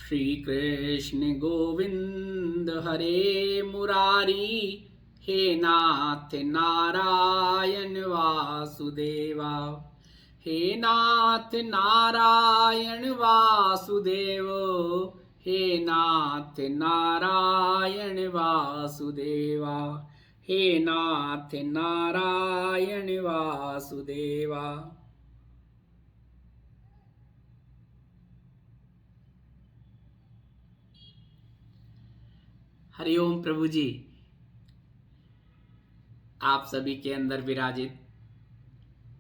श्री कृष्ण गोविंद हरे मुरारी, हे नाथ नारायण वासुदेवा। हे नाथ नारायण वासुदेव, हे नाथ नारायण वासुदेवा, हे नाथ नारायण वासुदेवा। हरिओम प्रभु जी, आप सभी के अंदर विराजित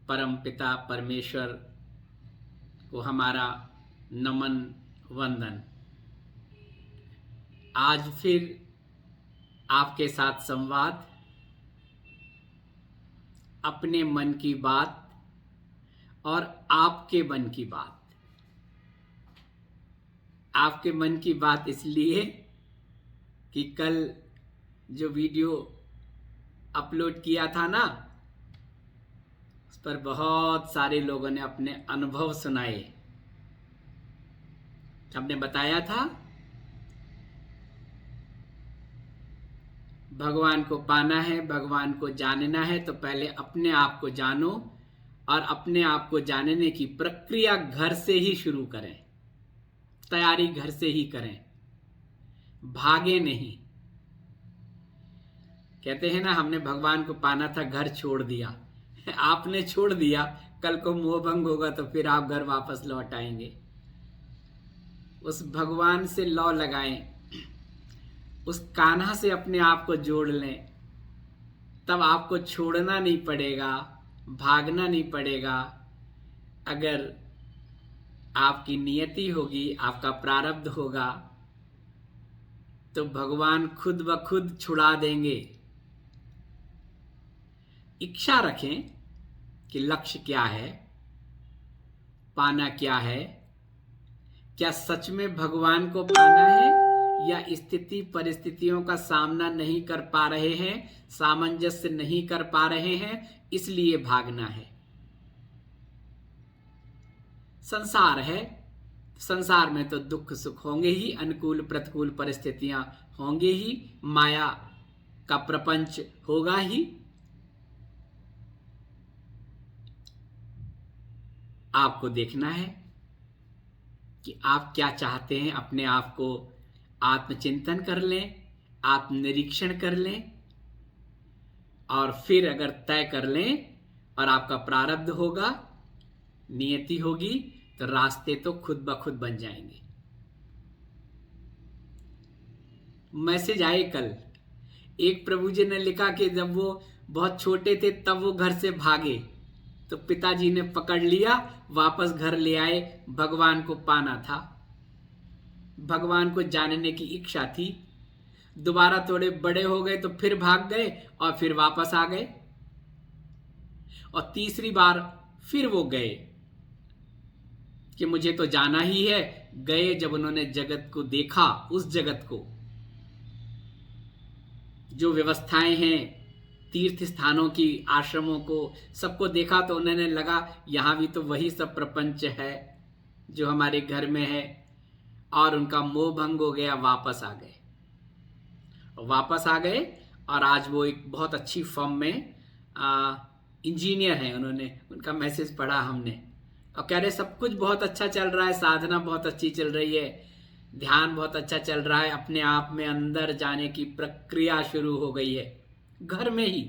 परम पिता परमेश्वर को हमारा नमन वंदन। आज फिर आपके साथ संवाद, अपने मन की बात और आपके मन की बात। आपके मन की बात इसलिए कि कल जो वीडियो अपलोड किया था ना, उस पर बहुत सारे लोगों ने अपने अनुभव सुनाए। हमने बताया था भगवान को पाना है, भगवान को जानना है तो पहले अपने आप को जानो, और अपने आप को जानने की प्रक्रिया घर से ही शुरू करें। तैयारी घर से ही करें, भागे नहीं। कहते हैं ना, हमने भगवान को पाना था, घर छोड़ दिया। आपने छोड़ दिया, कल को मोह भंग होगा तो फिर आप घर वापस लौट आएंगे। उस भगवान से लौ लगाएं, उस कान्हा से अपने आप को जोड़ लें, तब आपको छोड़ना नहीं पड़ेगा, भागना नहीं पड़ेगा। अगर आपकी नियति होगी, आपका प्रारब्ध होगा, तो भगवान खुद ब खुद छुड़ा देंगे। इच्छा रखें कि लक्ष्य क्या है, पाना क्या है। क्या सच में भगवान को पाना है, या स्थिति परिस्थितियों का सामना नहीं कर पा रहे हैं, सामंजस्य नहीं कर पा रहे हैं, इसलिए भागना है। संसार है, संसार में तो दुख सुख होंगे ही, अनुकूल प्रतिकूल परिस्थितियां होंगे ही, माया का प्रपंच होगा ही। आपको देखना है कि आप क्या चाहते हैं। अपने आप को आत्मचिंतन कर लें, आत्मनिरीक्षण कर लें, और फिर अगर तय कर लें और आपका प्रारब्ध होगा, नियति होगी, तो रास्ते तो खुद ब खुद बन जाएंगे। मैसेज आए कल, एक प्रभु जी ने लिखा कि जब वो बहुत छोटे थे तब वो घर से भागे, तो पिताजी ने पकड़ लिया, वापस घर ले आए। भगवान को पाना था, भगवान को जानने की इच्छा थी। दोबारा थोड़े बड़े हो गए तो फिर भाग गए और फिर वापस आ गए, और तीसरी बार फिर वो गए कि मुझे तो जाना ही है। गए जब उन्होंने जगत को देखा, उस जगत को, जो व्यवस्थाएं हैं तीर्थ स्थानों की, आश्रमों को, सबको देखा, तो उन्होंने लगा यहां भी तो वही सब प्रपंच है जो हमारे घर में है, और उनका मोह भंग हो गया। वापस आ गए, और आज वो एक बहुत अच्छी फर्म में इंजीनियर हैं। उन्होंने, उनका मैसेज पढ़ा हमने, और कह रहे सब कुछ बहुत अच्छा चल रहा है, साधना बहुत अच्छी चल रही है, ध्यान बहुत अच्छा चल रहा है, अपने आप में अंदर जाने की प्रक्रिया शुरू हो गई है, घर में ही।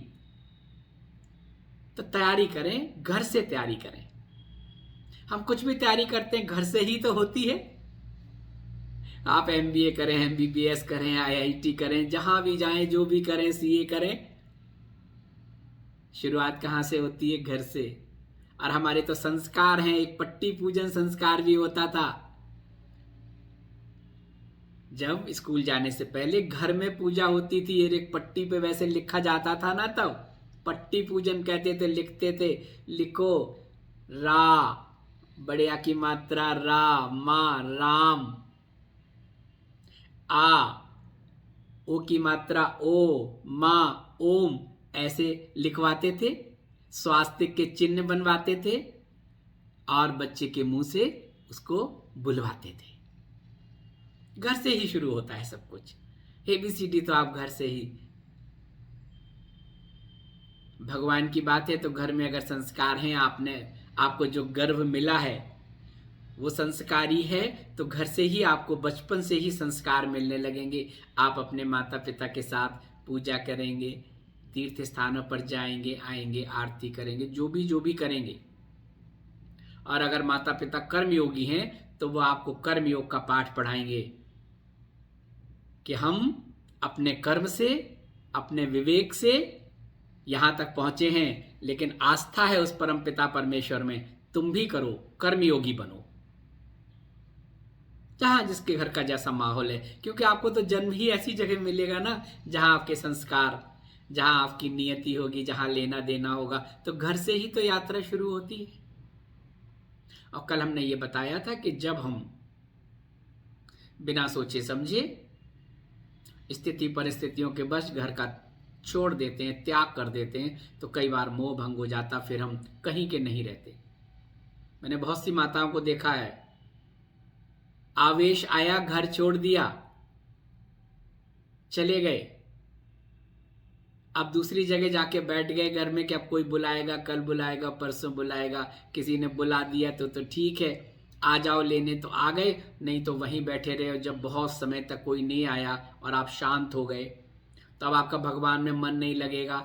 तो तैयारी करें, घर से तैयारी करें। हम कुछ भी तैयारी करते हैं घर से ही तो होती है। आप एमबीए करें, एमबीबीएस करें, आईआईटी करें, जहां भी जाएं, जो भी करें, सीए करें, शुरुआत कहां से होती है? घर से। और हमारे तो संस्कार हैं, एक पट्टी पूजन संस्कार भी होता था। जब स्कूल जाने से पहले घर में पूजा होती थी, एक पट्टी पे वैसे लिखा जाता था ना, तब पट्टी पूजन कहते थे, लिखते थे, लिखो रा, बड़े आ की मात्रा रा, माँ राम, आ, ओ की मात्रा ओ, माँ ओम, ऐसे लिखवाते थे, स्वास्तिक के चिन्ह बनवाते थे, और बच्चे के मुंह से उसको बुलवाते थे। घर से ही शुरू होता है सब कुछ। ABCD तो आप घर से ही, भगवान की बात है तो घर में अगर संस्कार हैं, आपको जो गर्भ मिला है वो संस्कारी है, तो घर से ही आपको बचपन से ही संस्कार मिलने लगेंगे। आप अपने माता पिता के साथ पूजा करेंगे, तीर्थ स्थानों पर जाएंगे, आएंगे, आरती करेंगे, जो भी करेंगे। और अगर माता पिता कर्मयोगी हैं तो वो आपको कर्मयोग का पाठ पढ़ाएंगे कि हम अपने कर्म से, अपने विवेक से यहां तक पहुंचे हैं, लेकिन आस्था है उस परम पिता परमेश्वर में, तुम भी करो, कर्मयोगी बनो, जहां जिसके घर का जैसा माहौल है। क्योंकि आपको तो जन्म ही ऐसी जगह मिलेगा ना, जहां आपके संस्कार, जहां आपकी नियति होगी, जहां लेना देना होगा। तो घर से ही तो यात्रा शुरू होती है। और कल हमने ये बताया था कि जब हम बिना सोचे समझे स्थिति परिस्थितियों के वश घर का छोड़ देते हैं, त्याग कर देते हैं, तो कई बार मोह भंग हो जाता, फिर हम कहीं के नहीं रहते। मैंने बहुत सी माताओं को देखा है, आवेश आया, घर छोड़ दिया, चले गए, अब दूसरी जगह जाके बैठ गए घर में कि अब कोई बुलाएगा, कल बुलाएगा, परसों बुलाएगा, किसी ने बुला दिया तो ठीक है, आ जाओ लेने, तो आ गए, नहीं तो वहीं बैठे रहे। जब बहुत समय तक कोई नहीं आया और आप शांत हो गए, तो अब आपका भगवान में मन नहीं लगेगा,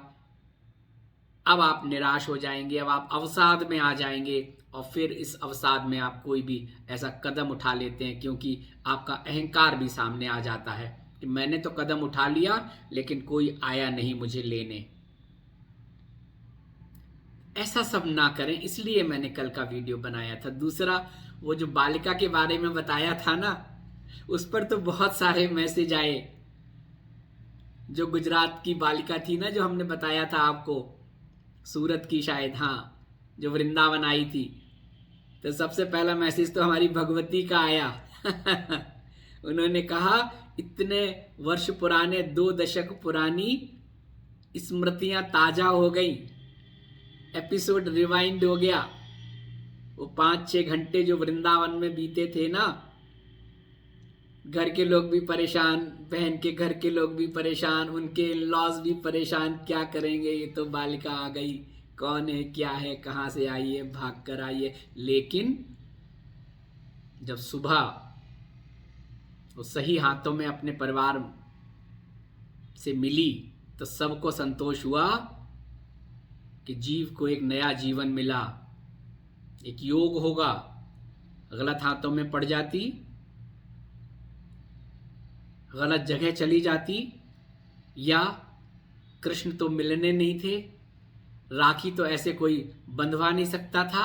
अब आप निराश हो जाएंगे, अब आप अवसाद में आ जाएंगे। और फिर इस अवसाद में आप कोई भी ऐसा कदम उठा लेते हैं, क्योंकि आपका अहंकार भी सामने आ जाता है कि मैंने तो कदम उठा लिया लेकिन कोई आया नहीं मुझे लेने। ऐसा सब ना करें, इसलिए मैंने कल का वीडियो बनाया था। दूसरा, वो जो बालिका के बारे में बताया था ना, उस पर तो बहुत सारे मैसेज आए। जो गुजरात की बालिका थी ना, जो हमने बताया था आपको, सूरत की शायद, हाँ, जो वृंदावन आई थी, तो सबसे पहला मैसेज तो हमारी भगवती का आया। उन्होंने कहा, इतने वर्ष पुराने, 2 दशक पुरानी स्मृतियां ताजा हो गई, एपिसोड रिवाइंड हो गया। वो 5-6 घंटे जो वृंदावन में बीते थे ना, घर के लोग भी परेशान, बहन के घर के लोग भी परेशान, उनके लॉज भी परेशान, क्या करेंगे, ये तो बालिका आ गई, कौन है, क्या है, कहाँ से आई है, भाग कर आई है। लेकिन जब सुबह वो सही हाथों में अपने परिवार से मिली, तो सबको संतोष हुआ कि जीव को एक नया जीवन मिला, एक योग होगा। गलत हाथों में पड़ जाती, गलत जगह चली जाती, या कृष्ण तो मिलने नहीं थे, राखी तो ऐसे कोई बंधवा नहीं सकता था,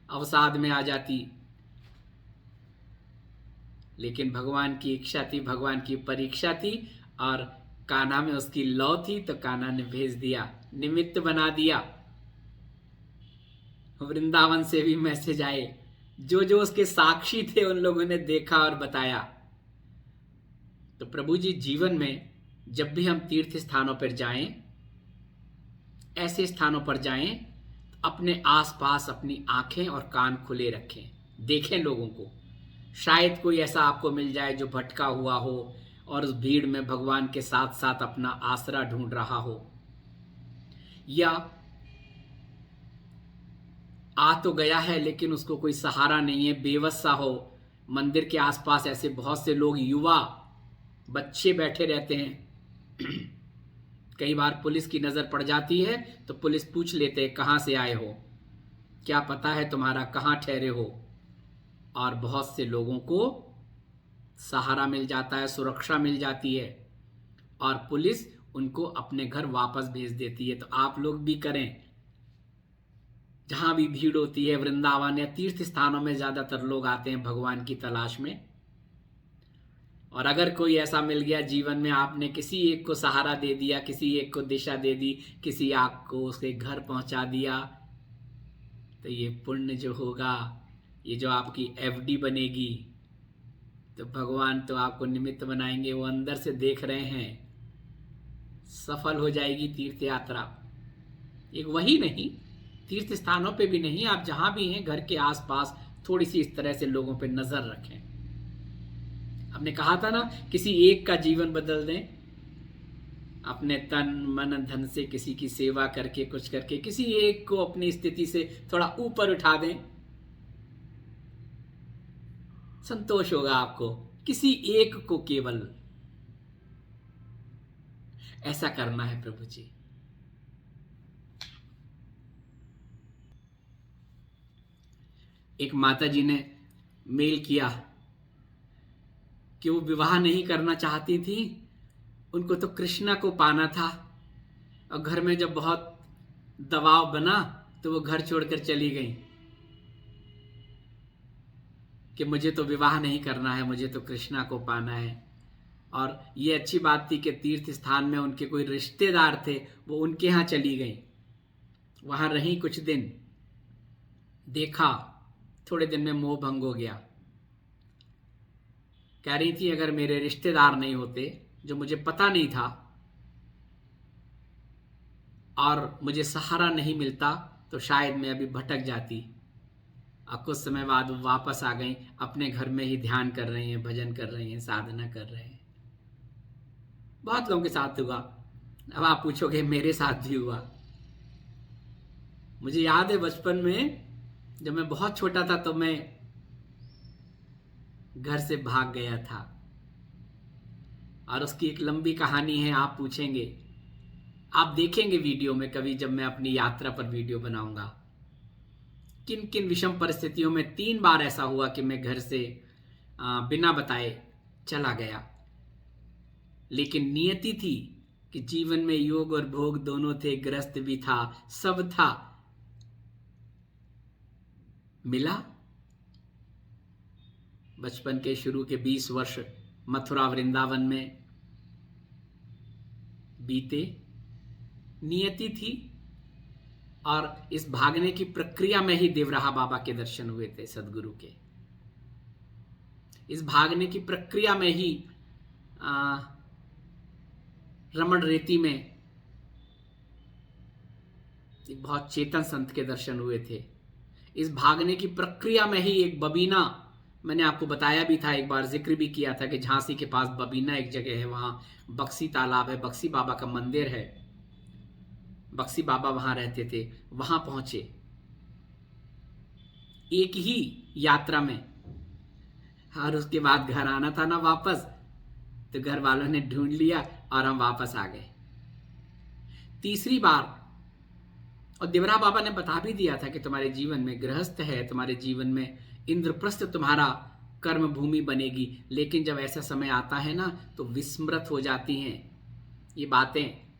अवसाद में आ जाती। लेकिन भगवान की इच्छा थी, भगवान की परीक्षा थी, और कान्हा में उसकी लौ थी, तो कान्हा ने भेज दिया, निमित्त बना दिया। वृंदावन से भी मैसेज आए, जो जो उसके साक्षी थे उन लोगों ने देखा और बताया। तो प्रभु जी, जीवन में जब भी हम तीर्थ स्थानों पर जाएं, ऐसे स्थानों पर जाएं, तो अपने आसपास अपनी आंखें और कान खुले रखें, देखें लोगों को। शायद कोई ऐसा आपको मिल जाए जो भटका हुआ हो और उस भीड़ में भगवान के साथ साथ अपना आसरा ढूंढ रहा हो, या आ तो गया है लेकिन उसको कोई सहारा नहीं है, बेबस सा हो। मंदिर के आसपास ऐसे बहुत से लोग, युवा बच्चे बैठे रहते हैं। कई बार पुलिस की नजर पड़ जाती है तो पुलिस पूछ लेते हैं, कहाँ से आए हो, क्या पता है तुम्हारा, कहाँ ठहरे हो। और बहुत से लोगों को सहारा मिल जाता है, सुरक्षा मिल जाती है, और पुलिस उनको अपने घर वापस भेज देती है। तो आप लोग भी करें। जहां भी भीड़ होती है, वृंदावन या तीर्थ स्थानों में ज्यादातर लोग आते हैं भगवान की तलाश में, और अगर कोई ऐसा मिल गया जीवन में, आपने किसी एक को सहारा दे दिया, किसी एक को दिशा दे दी, किसी आग को उसके घर पहुंचा दिया, तो ये पुण्य जो होगा, ये जो आपकी FD बनेगी, तो भगवान तो आपको निमित्त बनाएंगे, वो अंदर से देख रहे हैं, सफल हो जाएगी तीर्थ यात्रा। एक वही नहीं, तीर्थ स्थानों पे भी नहीं, आप जहां भी हैं घर के आसपास थोड़ी सी इस तरह से लोगों पे नजर रखें। आपने कहा था ना, किसी एक का जीवन बदल दें, अपने तन मन धन से किसी की सेवा करके, कुछ करके किसी एक को अपनी स्थिति से थोड़ा ऊपर उठा दें, संतोष होगा आपको। किसी एक को केवल ऐसा करना है प्रभु जी। एक माता जी ने मेल किया कि वो विवाह नहीं करना चाहती थी, उनको तो कृष्णा को पाना था, और घर में जब बहुत दबाव बना तो वो घर छोड़कर चली गई कि मुझे तो विवाह नहीं करना है, मुझे तो कृष्णा को पाना है। और ये अच्छी बात थी कि तीर्थ स्थान में उनके कोई रिश्तेदार थे, वो उनके यहाँ चली गई, वहां रही कुछ दिन, देखा, थोड़े दिन में मोह भंग हो गया। कह रही थी अगर मेरे रिश्तेदार नहीं होते, जो मुझे पता नहीं था, और मुझे सहारा नहीं मिलता, तो शायद मैं अभी भटक जाती। अब कुछ समय बाद वो वापस आ गई, अपने घर में ही ध्यान कर रही हैं, भजन कर रही हैं, साधना कर रहे हैं। बहुत लोगों के साथ हुआ। अब आप पूछोगे मेरे साथ भी हुआ। मुझे याद है बचपन में जब मैं बहुत छोटा था तो मैं घर से भाग गया था, और उसकी एक लंबी कहानी है। आप पूछेंगे, आप देखेंगे वीडियो में कभी, जब मैं अपनी यात्रा पर वीडियो बनाऊंगा, किन किन विषम परिस्थितियों में 3 बार ऐसा हुआ कि मैं घर से बिना बताए चला गया। लेकिन नियति थी कि जीवन में योग और भोग दोनों थे, ग्रस्त भी था, सब था, मिला। बचपन के शुरू के 20 वर्ष मथुरा वृंदावन में बीते, नियति थी। और इस भागने की प्रक्रिया में ही देवराहा बाबा के दर्शन हुए थे, सदगुरु के। इस भागने की प्रक्रिया में ही रमण रेती में एक बहुत चेतन संत के दर्शन हुए थे। इस भागने की प्रक्रिया में ही एक बबीना, मैंने आपको बताया भी था, एक बार जिक्र भी किया था कि झांसी के पास बबीना एक जगह है, वहां बक्सी तालाब है, बक्सी बाबा का मंदिर है, बक्सी बाबा वहां रहते थे, वहां पहुंचे एक ही यात्रा में। और उसके बाद घर आना था ना वापस, तो घर वालों ने ढूंढ लिया और हम वापस आ गए। तीसरी बार, और देवरा बाबा ने बता भी दिया था कि तुम्हारे जीवन में गृहस्थ है, तुम्हारे जीवन में इंद्रप्रस्थ तुम्हारा कर्म भूमि बनेगी, लेकिन जब ऐसा समय आता है ना तो विस्मृत हो जाती हैं ये बातें।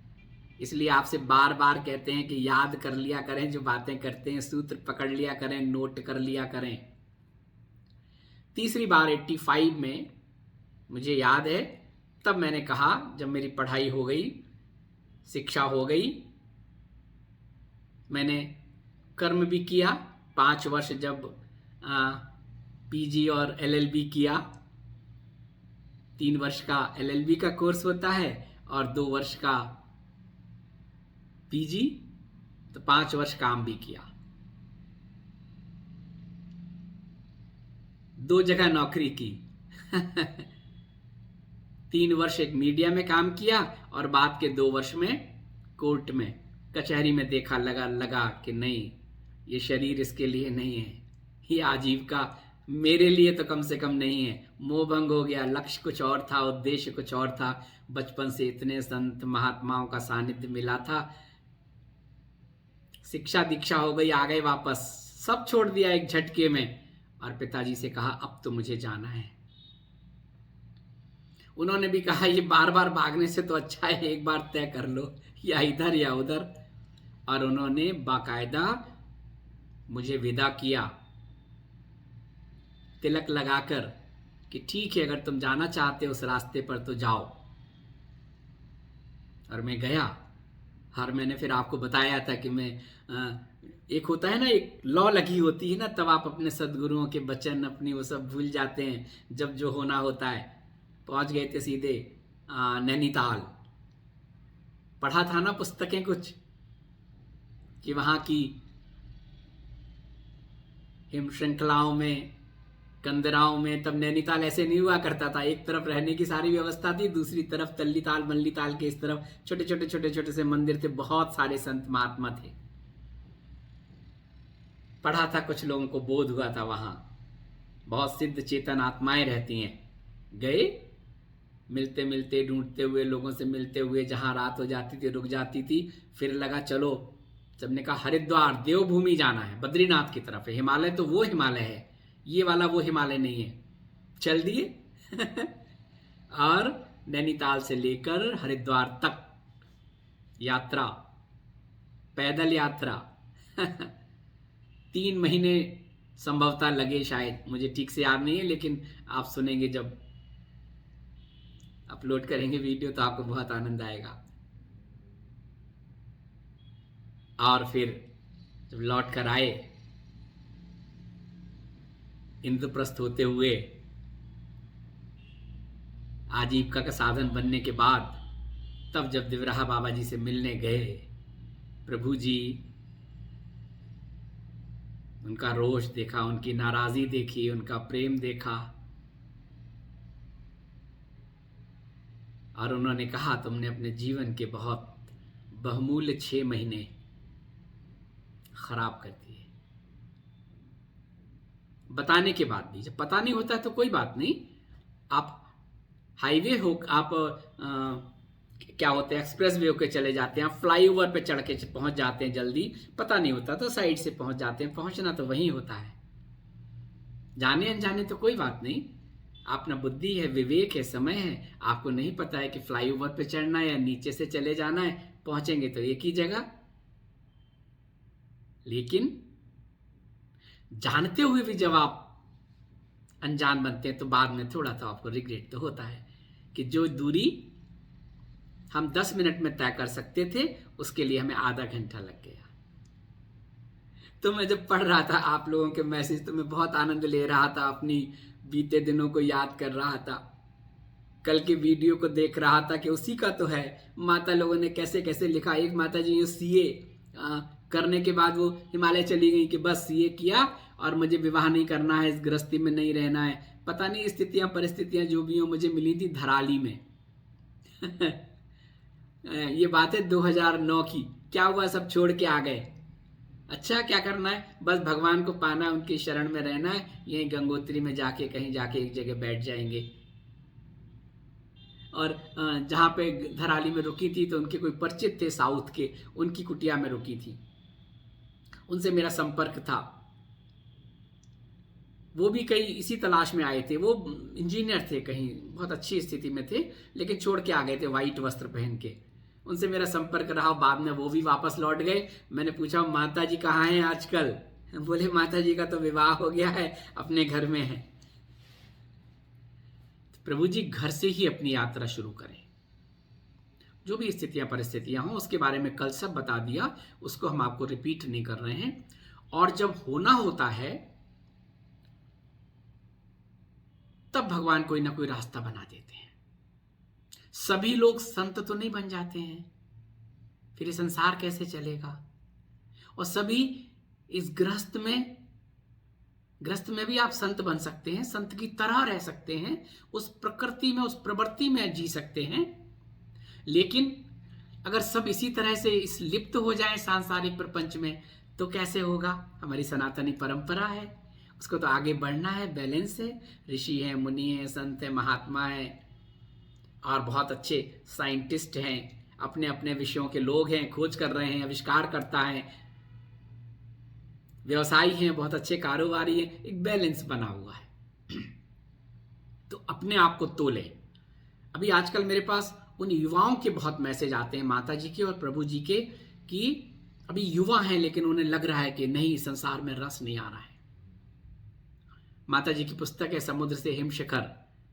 इसलिए आपसे बार बार कहते हैं कि याद कर लिया करें, जो बातें करते हैं सूत्र पकड़ लिया करें, नोट कर लिया करें। तीसरी बार 85 में मुझे याद है, तब मैंने कहा, जब मेरी पढ़ाई हो गई, शिक्षा हो गई, मैंने कर्म भी किया 5 वर्ष, जब पीजी और एलएलबी किया। 3 वर्ष का एलएलबी का कोर्स होता है और 2 वर्ष का पीजी, तो 5 वर्ष काम भी किया। 2 जगह नौकरी की 3 वर्ष एक मीडिया में काम किया और बाद के 2 वर्ष में कोर्ट में, कचहरी में देखा, लगा कि नहीं, ये शरीर इसके लिए नहीं है, ये आजीविका मेरे लिए तो कम से कम नहीं है। मोह भंग हो गया, लक्ष्य कुछ और था, उद्देश्य कुछ और था। बचपन से इतने संत महात्माओं का सानिध्य मिला था, शिक्षा दीक्षा हो गई, आ गए वापस, सब छोड़ दिया एक झटके में, और पिताजी से कहा अब तो मुझे जाना है। उन्होंने भी कहा ये बार बार भागने से तो अच्छा है एक बार तय कर लो, या इधर या उधर। और उन्होंने बाकायदा मुझे विदा किया, तिलक लगाकर, कि ठीक है अगर तुम जाना चाहते हो उस रास्ते पर तो जाओ। और मैं गया। और मैंने फिर आपको बताया था कि मैं एक होता है ना, एक लॉ लगी होती है ना, तब आप अपने सदगुरुओं के वचन अपनी वो सब भूल जाते हैं जब जो होना होता है। पहुंच गए थे सीधे नैनीताल। पढ़ा था ना पुस्तकें कुछ कि वहां की हिम श्रृंखलाओं में कंदराओं में तब नैनीताल ऐसे नहीं हुआ करता था, एक तरफ रहने की सारी व्यवस्था थी, दूसरी तरफ तल्लीताल मल्लीताल के इस तरफ छोटे छोटे छोटे छोटे से मंदिर थे, बहुत सारे संत महात्मा थे। पढ़ा था, कुछ लोगों को बोध हुआ था, वहां बहुत सिद्ध चेतन आत्माएं रहती हैं। गए, मिलते मिलते ढूंढते हुए, लोगों से मिलते हुए, जहां रात हो जाती थी रुक जाती थी, फिर लगा चलो, सबने कहा हरिद्वार देवभूमि जाना है, बद्रीनाथ की तरफ है। हिमालय तो वो हिमालय है, ये वाला वो हिमालय नहीं है। चल दिए और नैनीताल से लेकर हरिद्वार तक यात्रा, पैदल यात्रा 3 महीने संभवतः लगे शायद, मुझे ठीक से याद नहीं है, लेकिन आप सुनेंगे जब अपलोड करेंगे वीडियो तो आपको बहुत आनंद आएगा। और फिर जब लौट कर आए इंद्रप्रस्थ होते हुए, आजीविका का साधन बनने के बाद, तब जब दिवराहा बाबा जी से मिलने गए, प्रभु जी, उनका रोष देखा, उनकी नाराजगी देखी, उनका प्रेम देखा, और उन्होंने कहा तुमने अपने जीवन के बहुत बहुमूल्य 6 महीने खराब कर दिए। बताने के बाद भी, जब पता नहीं होता है तो कोई बात नहीं, आप हाईवे हो, आप क्या होते हैं, एक्सप्रेस वे होकर चले जाते हैं, आप फ्लाईओवर पे चढ़ के पहुंच जाते हैं जल्दी, पता नहीं होता तो साइड से पहुंच जाते हैं, पहुंचना तो वहीं होता है। जाने अनजाने तो कोई बात नहीं, अपना बुद्धि है, विवेक है, समय है, आपको नहीं पता है कि फ्लाईओवर पे चढ़ना है या नीचे से चले जाना है, पहुंचेंगे तो एक ही जगह। लेकिन जानते हुए भी जब आप अनजान बनते हैं तो बाद में थोड़ा तो आपको रिग्रेट तो होता है कि जो दूरी हम 10 मिनट में तय कर सकते थे, उसके लिए हमें आधा घंटा लग गया। तो मैं जब पढ़ रहा था आप लोगों के मैसेज, तो मैं बहुत आनंद ले रहा था, अपनी बीते दिनों को याद कर रहा था, कल के वीडियो को देख रहा था कि उसी का तो है। माता लोगों ने कैसे कैसे लिखा, एक माता जी सीए करने के बाद वो हिमालय चली गई कि बस सीए किया और मुझे विवाह नहीं करना है, इस गृहस्थी में नहीं रहना है। पता नहीं स्थितियां परिस्थितियां जो भी हो, मुझे मिली थी धराली में ये बात है 2009 की। क्या हुआ, सब छोड़ के आ गए। अच्छा, क्या करना है, बस भगवान को पाना है, उनकी शरण में रहना है, यहीं गंगोत्री में जाके कहीं जाके एक जगह बैठ जाएंगे। और जहाँ पे धराली में रुकी थी तो उनके कोई परिचित थे साउथ के, उनकी कुटिया में रुकी थी, उनसे मेरा संपर्क था। वो भी कहीं इसी तलाश में आए थे, वो इंजीनियर थे, कहीं बहुत अच्छी स्थिति में थे, लेकिन छोड़ के आ गए थे व्हाइट वस्त्र पहन के। उनसे मेरा संपर्क रहा, बाद में वो भी वापस लौट गए। मैंने पूछा माता जी कहाँ हैं आजकल, बोले माता जी का तो विवाह हो गया है, अपने घर में है। तो प्रभु जी घर से ही अपनी यात्रा शुरू करें। जो भी स्थितियां परिस्थितियां हों, उसके बारे में कल सब बता दिया, उसको हम आपको रिपीट नहीं कर रहे हैं। और जब होना होता है तब भगवान कोई ना कोई रास्ता बना देते हैं। सभी लोग संत तो नहीं बन जाते हैं, फिर ये संसार कैसे चलेगा। और सभी इस गृहस्थ में भी आप संत बन सकते हैं, संत की तरह रह सकते हैं, उस प्रकृति में, उस प्रवृत्ति में जी सकते हैं। लेकिन अगर सब इसी तरह से इस लिप्त हो जाए सांसारिक प्रपंच में तो कैसे होगा। हमारी सनातनी परंपरा है, उसको तो आगे बढ़ना है, बैलेंस है। ऋषि हैं, मुनि हैं, संत हैं, महात्मा हैं, और बहुत अच्छे साइंटिस्ट हैं, अपने अपने विषयों के लोग हैं, खोज कर रहे हैं, आविष्कार करता है, व्यवसायी हैं, बहुत अच्छे कारोबारी हैं, एक बैलेंस बना हुआ है। तो अपने आप को तोले। अभी आजकल मेरे पास उन युवाओं के बहुत मैसेज आते हैं, माता जी के और प्रभु जी के, कि अभी युवा हैं लेकिन उन्हें लग रहा है कि नहीं, संसार में रस नहीं आ रहा है। माता जी की पुस्तक है समुद्र से हिमशिखर,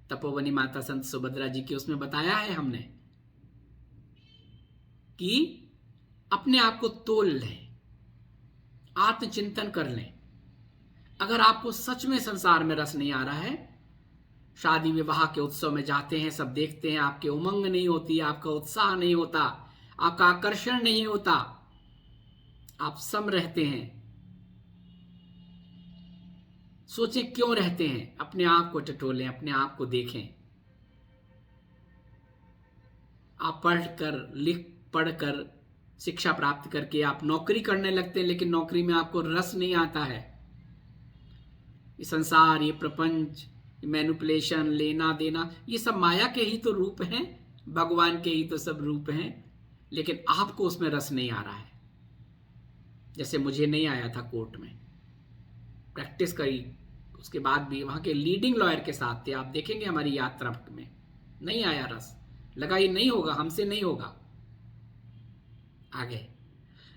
तपोवनी माता संत सुभद्रा जी की, उसमें बताया है हमने कि अपने आप को तोल लें, आत्मचिंतन कर लें। अगर आपको सच में संसार में रस नहीं आ रहा है, शादी विवाह के उत्सव में जाते हैं, सब देखते हैं, आपके उमंग नहीं होती, आपका उत्साह नहीं होता, आपका आकर्षण नहीं होता, आप सम रहते हैं, सोचें क्यों रहते हैं, अपने आप को टटोलें, अपने आप को देखें। आप पढ़कर शिक्षा प्राप्त करके आप नौकरी करने लगते हैं, लेकिन नौकरी में आपको रस नहीं आता है। ये संसार, ये प्रपंच, मैनिपुलेशन, लेना देना, ये सब माया के ही तो रूप हैं, भगवान के ही तो सब रूप हैं, लेकिन आपको उसमें रस नहीं आ रहा है। जैसे मुझे नहीं आया था कोर्ट में, प्रैक्टिस करी, उसके बाद भी वहां के लीडिंग लॉयर के साथ थे, आप देखेंगे हमारी यात्रा में, नहीं आया रस, लगा ये नहीं होगा, हमसे नहीं होगा। आगे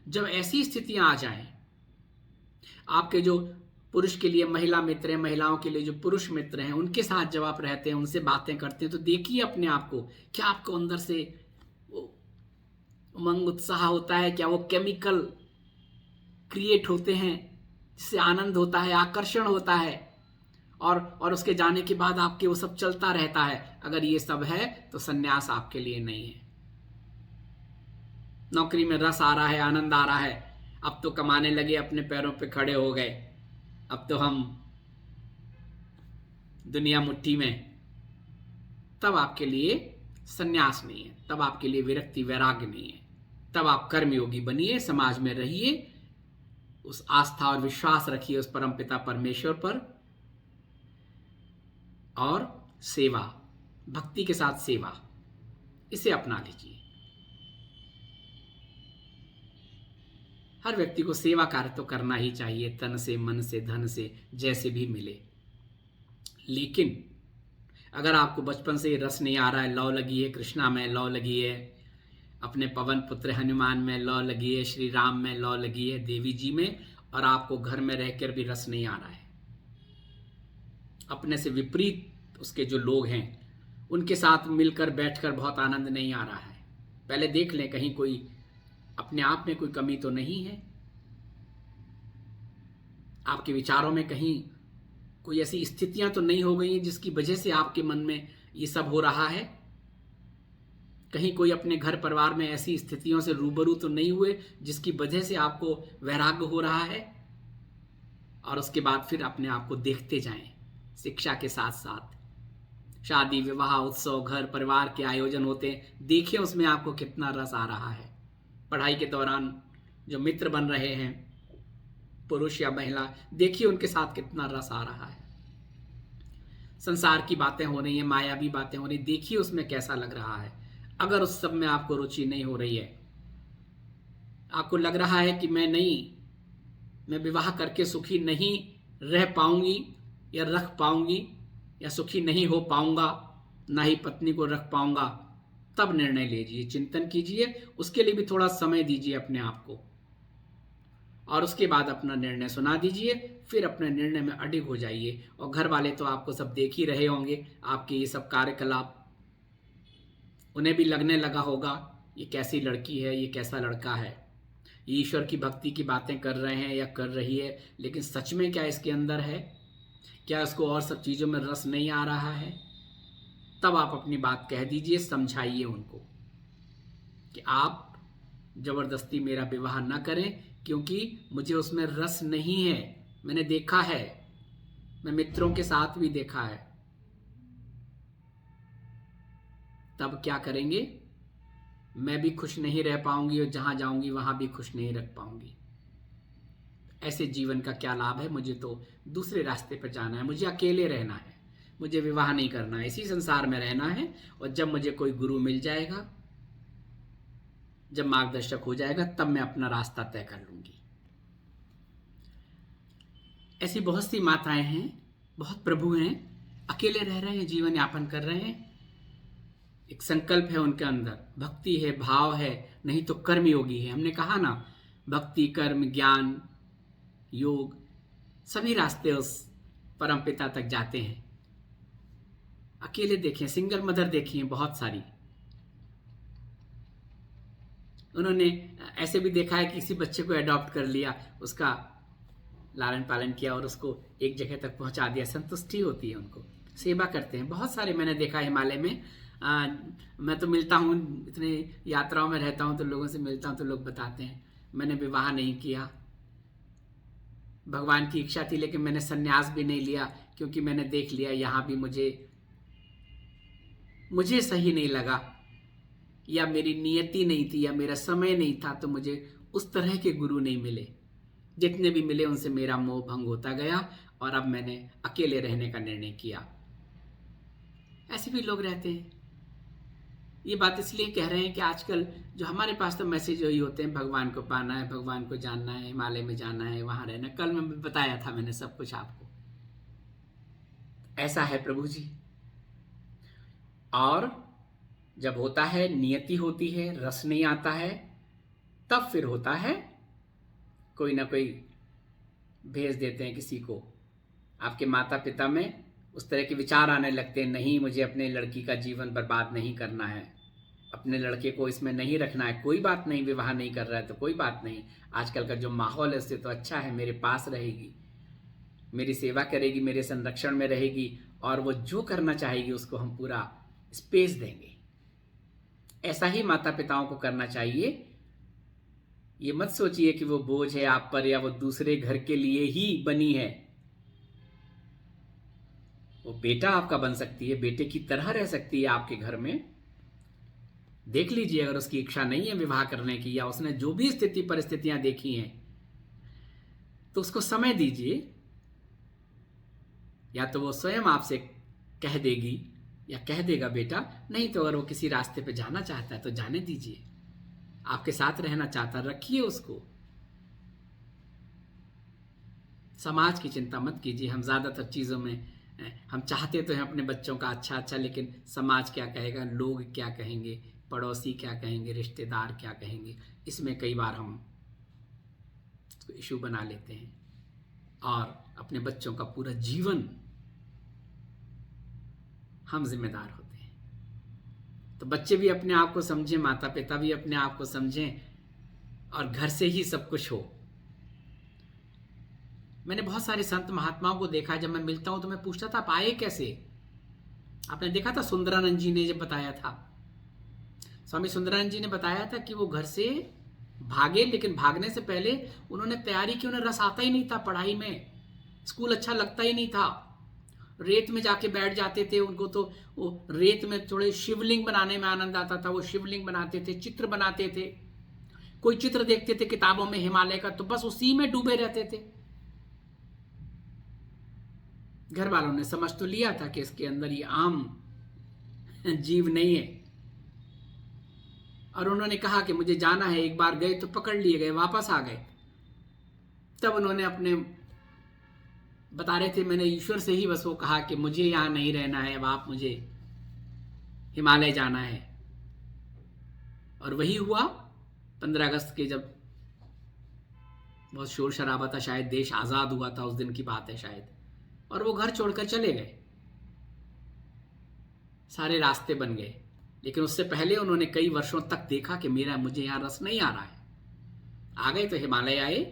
जब ऐसी स्थितियां आ जाएं, आपके जो पुरुष के लिए महिला मित्र हैं, महिलाओं के लिए जो पुरुष मित्र हैं, उनके साथ जब आप रहते हैं, उनसे बातें करते हैं, तो देखिए अपने आप को, क्या आपको अंदर से वो उमंग उत्साह होता है, क्या वो केमिकल क्रिएट होते हैं जिससे आनंद होता है, आकर्षण होता है, और उसके जाने के बाद आपके वो सब चलता रहता है। अगर ये सब है तो सन्यास आपके लिए नहीं है। नौकरी में रस आ रहा है, आनंद आ रहा है, अब तो कमाने लगे, अपने पैरों पे खड़े हो गए, अब तो हम दुनिया मुट्ठी में, तब आपके लिए सन्यास नहीं है, तब आपके लिए विरक्ति वैराग्य नहीं है। तब आप कर्मयोगी बनिए, समाज में रहिए, उस आस्था और विश्वास रखिए उस परमपिता परमेश्वर पर, और सेवा, भक्ति के साथ सेवा, इसे अपना लीजिए। हर व्यक्ति को सेवा कार्य तो करना ही चाहिए, तन से, मन से, धन से, जैसे भी मिले। लेकिन अगर आपको बचपन से रस नहीं आ रहा है, लौ लगी है कृष्णा में, लौ लगी है अपने पवन पुत्र हनुमान में, लौ लगी है श्री राम में, लौ लगी है देवी जी में, और आपको घर में रहकर भी रस नहीं आ रहा है, अपने से विपरीत उसके जो लोग हैं उनके साथ मिलकर बैठकर बहुत आनंद नहीं आ रहा है, पहले देख लें कहीं कोई अपने आप में कोई कमी तो नहीं है, आपके विचारों में कहीं कोई ऐसी स्थितियां तो नहीं हो गई हैं जिसकी वजह से आपके मन में ये सब हो रहा है। कहीं कोई अपने घर परिवार में ऐसी स्थितियों से रूबरू तो नहीं हुए जिसकी वजह से आपको वैराग्य हो रहा है। और उसके बाद फिर अपने आप को देखते जाएं, शिक्षा के साथ साथ शादी विवाह उत्सव घर परिवार के आयोजन होते हैं, देखिए उसमें आपको कितना रस आ रहा है। पढ़ाई के दौरान जो मित्र बन रहे हैं पुरुष या महिला, देखिए उनके साथ कितना रस आ रहा है। संसार की बातें हो रही हैं, मायावी बातें हो रही, देखिए उसमें कैसा लग रहा है। अगर उस सब में आपको रुचि नहीं हो रही है, आपको लग रहा है कि मैं विवाह करके सुखी नहीं रह पाऊंगी या रख पाऊंगी, या सुखी नहीं हो पाऊंगा, ना ही पत्नी को रख पाऊंगा, तब निर्णय लीजिए, चिंतन कीजिए, उसके लिए भी थोड़ा समय दीजिए अपने आप को, और उसके बाद अपना निर्णय सुना दीजिए। फिर अपने निर्णय में अडिग हो जाइए। और घर वाले तो आपको सब देख ही रहे होंगे, आपके ये सब कार्यकलाप, उन्हें भी लगने लगा होगा ये कैसी लड़की है, ये कैसा लड़का है, ये ईश्वर की भक्ति की बातें कर रहे हैं या कर रही है, लेकिन सच में क्या इसके अंदर है, क्या उसको और सब चीज़ों में रस नहीं आ रहा है। तब आप अपनी बात कह दीजिए, समझाइए उनको कि आप जबरदस्ती मेरा विवाह न करें, क्योंकि मुझे उसमें रस नहीं है। मैंने देखा है, मैं मित्रों के साथ भी देखा है। तब क्या करेंगे, मैं भी खुश नहीं रह पाऊंगी और जहां जाऊंगी वहां भी खुश नहीं रख पाऊंगी। ऐसे जीवन का क्या लाभ है, मुझे तो दूसरे रास्ते पर जाना है, मुझे अकेले रहना है, मुझे विवाह नहीं करना है, इसी संसार में रहना है। और जब मुझे कोई गुरु मिल जाएगा, जब मार्गदर्शक हो जाएगा, तब मैं अपना रास्ता तय कर लूंगी। ऐसी बहुत सी माताएं हैं, बहुत प्रभु हैं, अकेले रह रहे हैं, जीवन यापन कर रहे हैं। एक संकल्प है उनके अंदर, भक्ति है, भाव है, नहीं तो कर्मयोगी है। हमने कहा ना, भक्ति, कर्म, ज्ञान, योग, सभी रास्ते उस परमपिता तक जाते हैं। अकेले देखें, सिंगल मदर देखिए बहुत सारी, उन्होंने ऐसे भी देखा है कि किसी बच्चे को अडॉप्ट कर लिया, उसका लालन पालन किया और उसको एक जगह तक पहुंचा दिया, संतुष्टि होती है उनको, सेवा करते हैं। बहुत सारे मैंने देखा हिमालय में। मैं तो मिलता हूँ, इतने यात्राओं में रहता हूँ तो लोगों से मिलता हूँ तो लोग बताते हैं, मैंने विवाह नहीं किया, भगवान की इच्छा थी, लेकिन मैंने संन्यास भी नहीं लिया, क्योंकि मैंने देख लिया यहाँ भी मुझे सही नहीं लगा, या मेरी नियति नहीं थी, या मेरा समय नहीं था, तो मुझे उस तरह के गुरु नहीं मिले। जितने भी मिले उनसे मेरा मोह भंग होता गया, और अब मैंने अकेले रहने का निर्णय किया। ऐसे भी लोग रहते हैं। ये बात इसलिए कह रहे हैं कि आजकल जो हमारे पास तो मैसेज वही होते हैं, भगवान को पाना है, भगवान को जानना है, हिमालय में जाना है, वहां रहना। कल मैं बताया था मैंने सब कुछ आपको। ऐसा है प्रभु जी। और जब होता है, नियति होती है, रस नहीं आता है, तब फिर होता है कोई ना कोई भेज देते हैं किसी को। आपके माता पिता में उस तरह के विचार आने लगते हैं, नहीं मुझे अपने लड़की का जीवन बर्बाद नहीं करना है, अपने लड़के को इसमें नहीं रखना है। कोई बात नहीं, विवाह नहीं कर रहा है तो कोई बात नहीं, आजकल का जो माहौल है उससे तो अच्छा है, मेरे पास रहेगी, मेरी सेवा करेगी, मेरे संरक्षण में रहेगी, और वो जो करना चाहेगी उसको हम पूरा स्पेस देंगे। ऐसा ही माता पिताओं को करना चाहिए। ये मत सोचिए कि वो बोझ है आप पर, या वो दूसरे घर के लिए ही बनी है। वो बेटा आपका बन सकती है, बेटे की तरह रह सकती है आपके घर में। देख लीजिए, अगर उसकी इच्छा नहीं है विवाह करने की, या उसने जो भी स्थिति परिस्थितियां देखी हैं, तो उसको समय दीजिए। या तो वो स्वयं आपसे कह देगी या कह देगा बेटा, नहीं तो अगर वो किसी रास्ते पे जाना चाहता है तो जाने दीजिए। आपके साथ रहना चाहता, रखिए उसको। समाज की चिंता मत कीजिए। हम ज्यादातर चीजों में हम चाहते तो हैं अपने बच्चों का अच्छा, लेकिन समाज क्या कहेगा, लोग क्या कहेंगे, पड़ोसी क्या कहेंगे, रिश्तेदार क्या कहेंगे, इसमें कई बार हम इशू बना लेते हैं, और अपने बच्चों का पूरा जीवन हम जिम्मेदार होते हैं। तो बच्चे भी अपने आप को समझें, माता पिता भी अपने आप को समझें, और घर से ही सब कुछ हो। मैंने बहुत सारे संत महात्माओं को देखा, जब मैं मिलता हूं तो मैं पूछता था आप आए कैसे। आपने देखा था सुंदरानंद जी ने जब बताया था, स्वामी सुंदरानंद जी ने बताया था कि वो घर से भागे, लेकिन भागने से पहले उन्होंने तैयारी की। उन्हें रस आता ही नहीं था पढ़ाई में, स्कूल अच्छा लगता ही नहीं था, रेत में जाके बैठ जाते थे। उनको तो वो रेत में थोड़े शिवलिंग बनाने में आनंद आता था, वो शिवलिंग बनाते थे, चित्र बनाते थे। कोई चित्र देखते थे किताबों में हिमालय का, तो बस उसी में डूबे रहते थे। घर वालों ने समझ तो लिया था कि इसके अंदर ये आम जीव नहीं है, और उन्होंने कहा कि मुझे जाना है। एक बार गए तो पकड़ लिए गए, वापस आ गए। तब उन्होंने अपने बता रहे थे, मैंने ईश्वर से ही बस वो कहा कि मुझे यहां नहीं रहना है, अब आप मुझे हिमालय जाना है। और वही हुआ 15 अगस्त के, जब बहुत शोर शराबा था, शायद देश आजाद हुआ था, उस दिन की बात है शायद, और वो घर छोड़कर चले गए। सारे रास्ते बन गए, लेकिन उससे पहले उन्होंने कई वर्षों तक देखा कि मुझे यहां रस नहीं आ रहा है। आ गए तो हिमालय आए,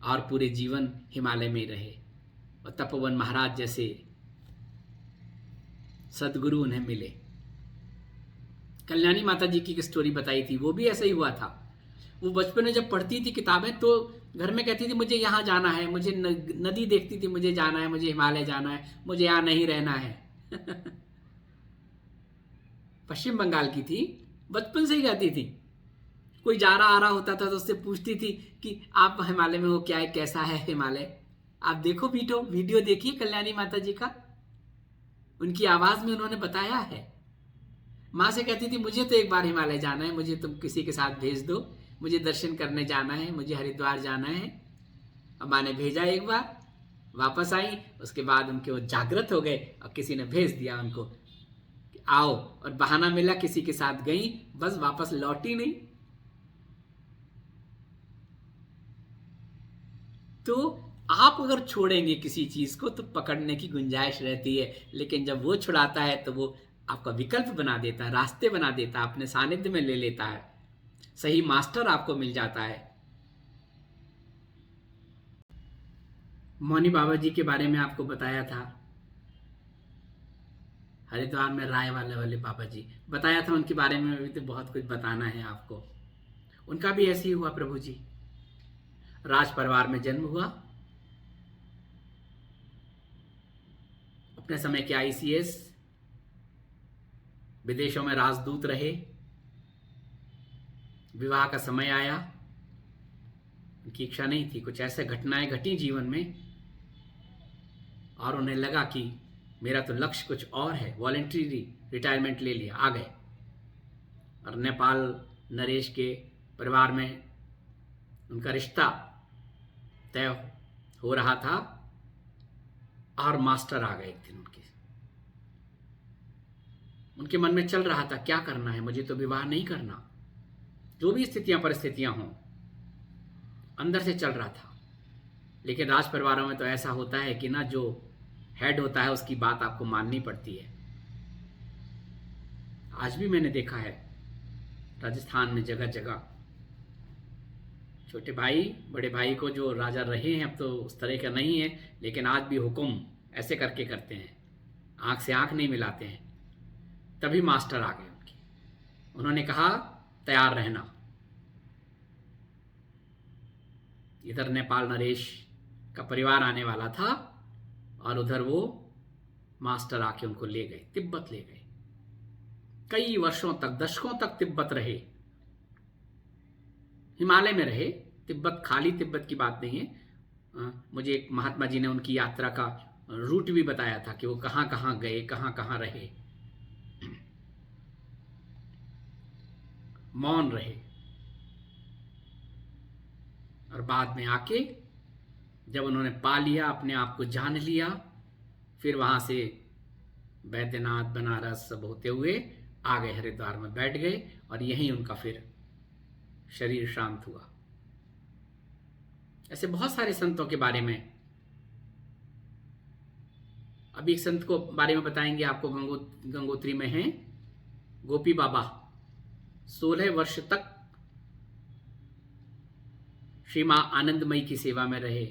और पूरे जीवन हिमालय में रहे, और तपोवन महाराज जैसे सदगुरु उन्हें मिले। कल्याणी माता जी की स्टोरी बताई थी, वो भी ऐसा ही हुआ था। वो बचपन में जब पढ़ती थी किताबें, तो घर में कहती थी मुझे यहाँ जाना है, मुझे नदी देखती थी, मुझे जाना है, मुझे हिमालय जाना है, मुझे यहाँ नहीं रहना है। पश्चिम बंगाल की थी, बचपन से ही कहती थी। कोई जा रहा आ रहा होता था तो उससे पूछती थी कि आप हिमालय में हो क्या है, कैसा है हिमालय। आप देखो वीडियो देखिए कल्याणी माता जी का, उनकी आवाज में उन्होंने बताया है। माँ से कहती थी मुझे तो एक बार हिमालय जाना है, मुझे तुम किसी के साथ भेज दो, मुझे दर्शन करने जाना है, मुझे हरिद्वार जाना है। अब माँ ने भेजा एक बार, वापस आई, उसके बाद उनके वो जागृत हो गए, और किसी ने भेज दिया उनको कि आओ, और बहाना मिला, किसी के साथ गई, बस वापस लौटी नहीं। तो आप अगर छोड़ेंगे किसी चीज को तो पकड़ने की गुंजाइश रहती है, लेकिन जब वो छुड़ाता है तो वो आपका विकल्प बना देता है, रास्ते बना देता है, अपने सानिध्य में ले लेता है, सही मास्टर आपको मिल जाता है। मौनी बाबा जी के बारे में आपको बताया था, हरिद्वार में राय वाले बाबा जी बताया था, उनके बारे में भी तो बहुत कुछ बताना है आपको। उनका भी ऐसे ही हुआ प्रभु जी। राज परिवार में जन्म हुआ। अपने समय के आईसीएस, विदेशों में राजदूत रहे। विवाह का समय आया, उनकी इच्छा नहीं थी, कुछ ऐसे घटनाएं घटी जीवन में और उन्हें लगा कि मेरा तो लक्ष्य कुछ और है। वॉलंटरी रिटायरमेंट ले लिया, आ गए। और नेपाल नरेश के परिवार में उनका रिश्ता तय हो रहा था और मास्टर आ गए एक दिन। उनके मन में चल रहा था क्या करना है, मुझे तो विवाह नहीं करना। जो भी स्थितियां परिस्थितियां हों, अंदर से चल रहा था। लेकिन राज परिवारों में तो ऐसा होता है कि ना, जो हेड होता है उसकी बात आपको माननी पड़ती है। आज भी मैंने देखा है राजस्थान में जगह जगह छोटे भाई बड़े भाई को, जो राजा रहे हैं, अब तो उस तरह का नहीं है, लेकिन आज भी हुक्म ऐसे करके करते हैं, आंख से आंख नहीं मिलाते हैं। तभी मास्टर आ गए उनकी। उन्होंने कहा तैयार रहना। इधर नेपाल नरेश का परिवार आने वाला था और उधर वो मास्टर आके उनको ले गए, तिब्बत ले गए। कई वर्षों तक, दशकों तक तिब्बत रहे, हिमालय में रहे। तिब्बत खाली तिब्बत की बात नहीं है। मुझे एक महात्मा जी ने उनकी यात्रा का रूट भी बताया था कि वो कहाँ कहाँ गए, कहाँ कहाँ रहे। मौन रहे और बाद में आके जब उन्होंने पा लिया, अपने आप को जान लिया, फिर वहां से बैद्यनाथ, बनारस सब होते हुए आ गए, हरिद्वार में बैठ गए और यहीं उनका फिर शरीर शांत हुआ। ऐसे बहुत सारे संतों के बारे में अभी एक संत को बारे में बताएंगे आपको। गंगोत्री में हैं गोपी बाबा। 16 वर्ष तक श्री मां आनंदमयी की सेवा में रहे।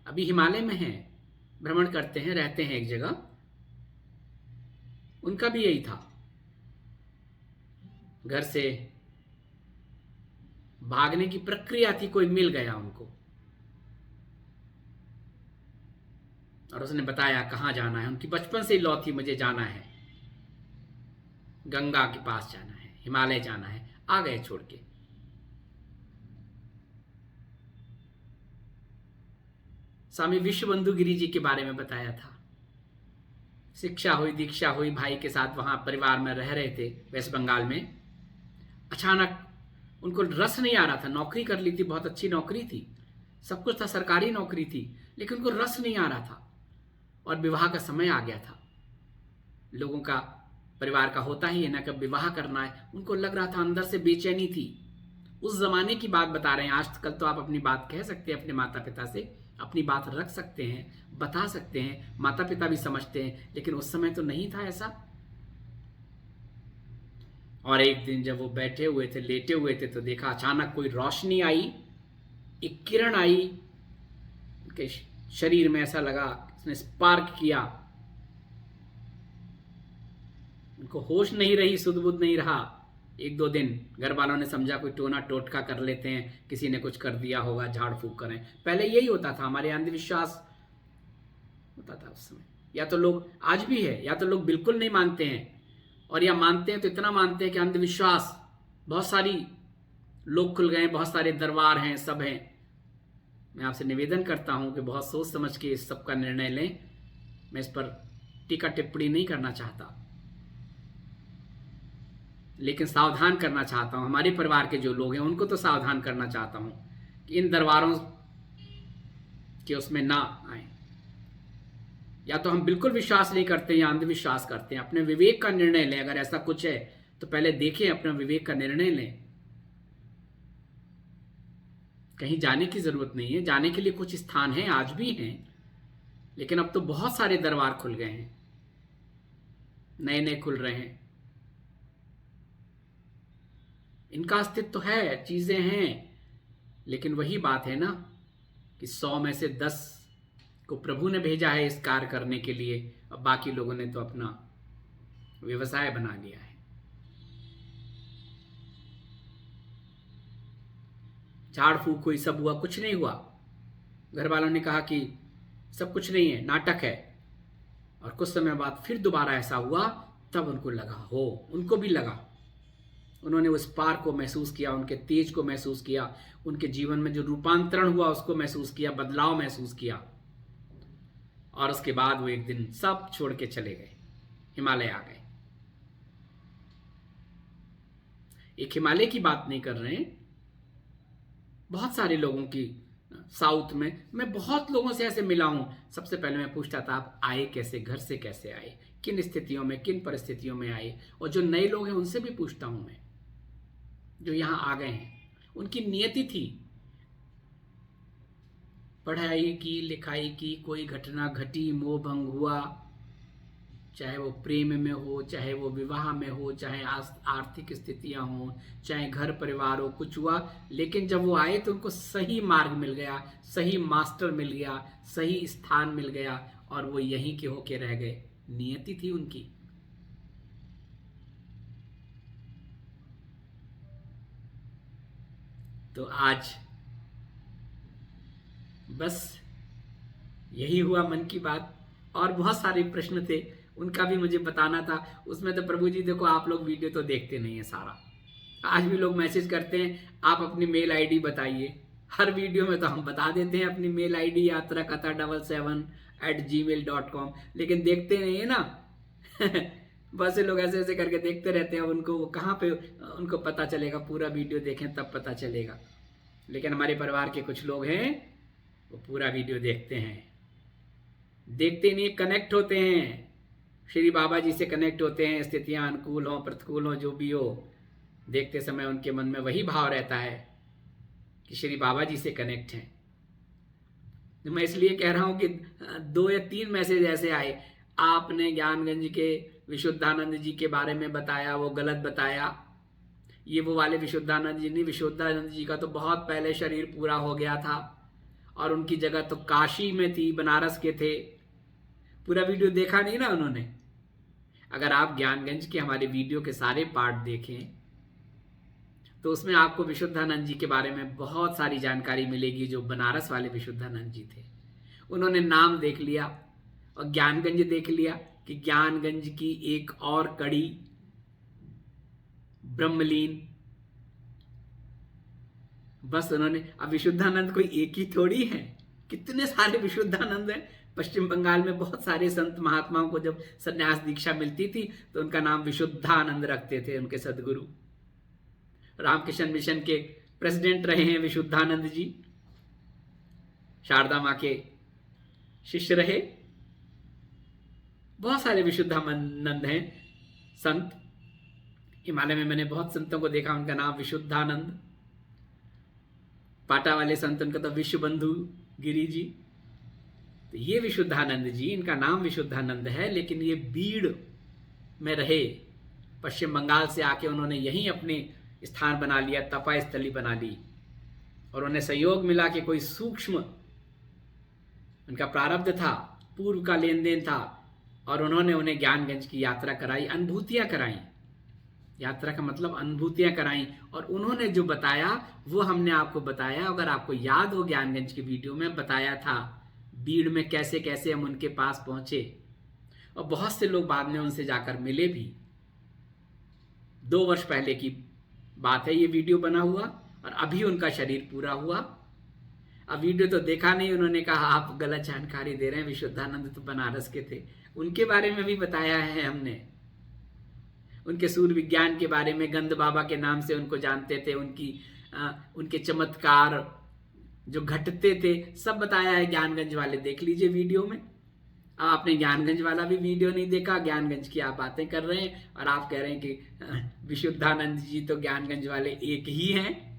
अभी हिमालय में हैं, भ्रमण करते हैं, रहते हैं एक जगह। उनका भी यही था, घर से भागने की प्रक्रिया थी, कोई मिल गया उनको और उसने बताया कहां जाना है। उनकी बचपन से ही लौ थी, मुझे जाना है, गंगा के पास जाना है, हिमालय जाना है। आ गए छोड़ के। स्वामी विश्वबंधु गिरी जी के बारे में बताया था। शिक्षा हुई, दीक्षा हुई, भाई के साथ वहां परिवार में रह रहे थे वेस्ट बंगाल में। अचानक उनको रस नहीं आ रहा था। नौकरी कर ली थी, बहुत अच्छी नौकरी थी, सब कुछ था, सरकारी नौकरी थी, लेकिन उनको रस नहीं आ रहा था और विवाह का समय आ गया था। लोगों का, परिवार का होता ही है ना, कब विवाह करना है। उनको लग रहा था, अंदर से बेचैनी थी। उस जमाने की बात बता रहे हैं। आजकल तो आप अपनी बात कह सकते हैं, अपने माता पिता से अपनी बात रख सकते हैं, बता सकते हैं, माता पिता भी समझते हैं, लेकिन उस समय तो नहीं था ऐसा। और एक दिन जब वो बैठे हुए थे, लेटे हुए थे, तो देखा अचानक कोई रोशनी आई, एक किरण आई उनके शरीर में। ऐसा लगा उसने स्पार्क किया। उनको होश नहीं रही, सुध बुध नहीं रहा। 1-2 दिन घर वालों ने समझा कोई टोना टोटका कर लेते हैं, किसी ने कुछ कर दिया होगा, झाड़ फूक करें। पहले यही होता था, हमारे अंधविश्वास होता था उस समय। या तो लोग, आज भी है, या तो लोग बिल्कुल नहीं मानते हैं, और या मानते हैं तो इतना मानते हैं कि अंधविश्वास। बहुत सारी लोग खुल गए, बहुत सारे दरबार हैं, सब हैं। मैं आपसे निवेदन करता हूं कि बहुत सोच समझ के इस सब का निर्णय लें। मैं इस पर टीका टिप्पणी नहीं करना चाहता, लेकिन सावधान करना चाहता हूं। हमारे परिवार के जो लोग हैं उनको तो सावधान करना चाहता हूं कि इन दरबारों के उसमें ना आए। या तो हम बिल्कुल विश्वास नहीं करते या अंधविश्वास करते हैं। अपने विवेक का निर्णय लें। अगर ऐसा कुछ है तो पहले देखें, अपना विवेक का निर्णय लें। कहीं जाने की जरूरत नहीं है। जाने के लिए कुछ स्थान हैं, आज भी हैं, लेकिन अब तो बहुत सारे दरबार खुल गए हैं, नए नए खुल रहे हैं। इनका अस्तित्व तो है, चीजें हैं, लेकिन वही बात है ना कि 100 में से 10 को प्रभु ने भेजा है इस कार्य करने के लिए, अब बाकी लोगों ने तो अपना व्यवसाय बना लिया है। झाड़ फूक हुई, सब हुआ, कुछ नहीं हुआ। घर वालों ने कहा कि सब कुछ नहीं है, नाटक है। और कुछ समय बाद फिर दोबारा ऐसा हुआ, तब उनको लगा, उनको भी लगा, उन्होंने उस पार को महसूस किया, उनके तेज को महसूस किया, उनके जीवन में जो रूपांतरण हुआ उसको महसूस किया, बदलाव महसूस किया। और उसके बाद वो एक दिन सब छोड़ के चले गए, हिमालय आ गए। एक हिमालय की बात नहीं कर रहे हैं, बहुत सारे लोगों की, साउथ में मैं बहुत लोगों से ऐसे मिला हूं। सबसे पहले मैं पूछता था आप आए कैसे, घर से कैसे आए, किन स्थितियों में, किन परिस्थितियों में आए। और जो नए लोग हैं उनसे भी पूछता हूं मैं, जो यहां आ गए हैं, उनकी नियति थी, पढ़ाई की, लिखाई की, कोई घटना घटी, मोह भंग हुआ, चाहे वो प्रेम में हो, चाहे वो विवाह में हो, चाहे आर्थिक स्थितियां हो, चाहे घर परिवार हो, कुछ हुआ, लेकिन जब वो आए तो उनको सही मार्ग मिल गया, सही मास्टर मिल गया, सही स्थान मिल गया, और वो यहीं के होके रह गए। नियति थी उनकी। तो आज बस यही हुआ मन की बात। और बहुत सारे प्रश्न थे, उनका भी मुझे बताना था। उसमें तो प्रभु जी देखो, आप लोग वीडियो तो देखते नहीं है सारा, आज भी लोग मैसेज करते हैं आप अपनी मेल आईडी बताइए। हर वीडियो में तो हम बता देते हैं अपनी मेल आईडी yatrakatha77@gmail.com, लेकिन देखते नहीं है ना। बहुत से लोग ऐसे ऐसे करके देखते रहते हैं, उनको कहाँ पे उनको पता चलेगा, पूरा वीडियो देखें तब पता चलेगा। लेकिन हमारे परिवार के कुछ लोग हैं वो पूरा वीडियो देखते हैं, देखते नहीं, कनेक्ट होते हैं, श्री बाबा जी से कनेक्ट होते हैं। स्थितियां अनुकूल हो प्रतिकूल हो, जो भी हो, देखते समय उनके मन में वही भाव रहता है कि श्री बाबा जी से कनेक्ट हैं। तो मैं इसलिए कह रहा हूं कि 2 या 3 मैसेज ऐसे आए, आपने ज्ञानगंज के विशुद्धानंद जी के बारे में बताया, वो गलत बताया। ये वो वाले विशुद्धानंद जी नहीं, विशुद्धानंद जी का तो बहुत पहले शरीर पूरा हो गया था, और उनकी जगह तो काशी में थी, बनारस के थे। पूरा वीडियो देखा नहीं ना उन्होंने। अगर आप ज्ञानगंज के हमारे वीडियो के सारे पार्ट देखें तो उसमें आपको विशुद्धानंद जी के बारे में बहुत सारी जानकारी मिलेगी। जो बनारस वाले विशुद्धानंद जी थे, उन्होंने नाम देख लिया और ज्ञानगंज देख लिया कि ज्ञानगंज की एक और कड़ी ब्रह्मलीन, बस उन्होंने, अब विशुद्धानंद कोई एक ही थोड़ी है, कितने सारे विशुद्धानंद हैं। पश्चिम बंगाल में बहुत सारे संत महात्माओं को जब संन्यास दीक्षा मिलती थी तो उनका नाम विशुद्धानंद रखते थे उनके सदगुरु। रामकृष्ण मिशन के प्रेसिडेंट रहे हैं विशुद्धानंद जी, शारदा मां के शिष्य रहे। बहुत सारे विशुद्धानंद हैं संत। हिमालय में मैंने बहुत संतों को देखा, उनका नाम विशुद्धानंद। पाटा वाले संत, उनका तो विश्व बंधु गिरी जी। तो ये विशुद्धानंद जी, इनका नाम विशुद्धानंद है, लेकिन ये बीड़ में रहे। पश्चिम बंगाल से आके उन्होंने यहीं अपने स्थान बना लिया, तपा स्थली बना ली। और उन्हें सहयोग मिला कि कोई सूक्ष्म उनका प्रारब्ध था, पूर्व का लेन देन था, और उन्होंने उन्हें ज्ञानगंज की यात्रा कराई, अनुभूतियां कराई। यात्रा का मतलब अनुभूतियां कराई, और उन्होंने जो बताया वो हमने आपको बताया। अगर आपको याद हो, ज्ञानगंज की वीडियो में बताया था बीड़ में कैसे कैसे हम उनके पास पहुंचे, और बहुत से लोग बाद में उनसे जाकर मिले भी। 2 वर्ष पहले की बात है ये वीडियो बना हुआ, और अभी उनका शरीर पूरा हुआ। अब वीडियो तो देखा नहीं, उन्होंने कहा आप गलत जानकारी दे रहे हैं, विशुद्धानंद तो बनारस के थे। उनके बारे में भी बताया है हमने, उनके सूर्य विज्ञान के बारे में, गंध बाबा के नाम से उनको जानते थे, उनके चमत्कार जो घटते थे सब बताया है ज्ञानगंज वाले, देख लीजिए वीडियो में। अब आपने ज्ञानगंज वाला भी वीडियो नहीं देखा, ज्ञानगंज की आप बातें कर रहे हैं, और आप कह रहे हैं कि विशुद्धानंद जी तो ज्ञानगंज वाले एक ही हैं।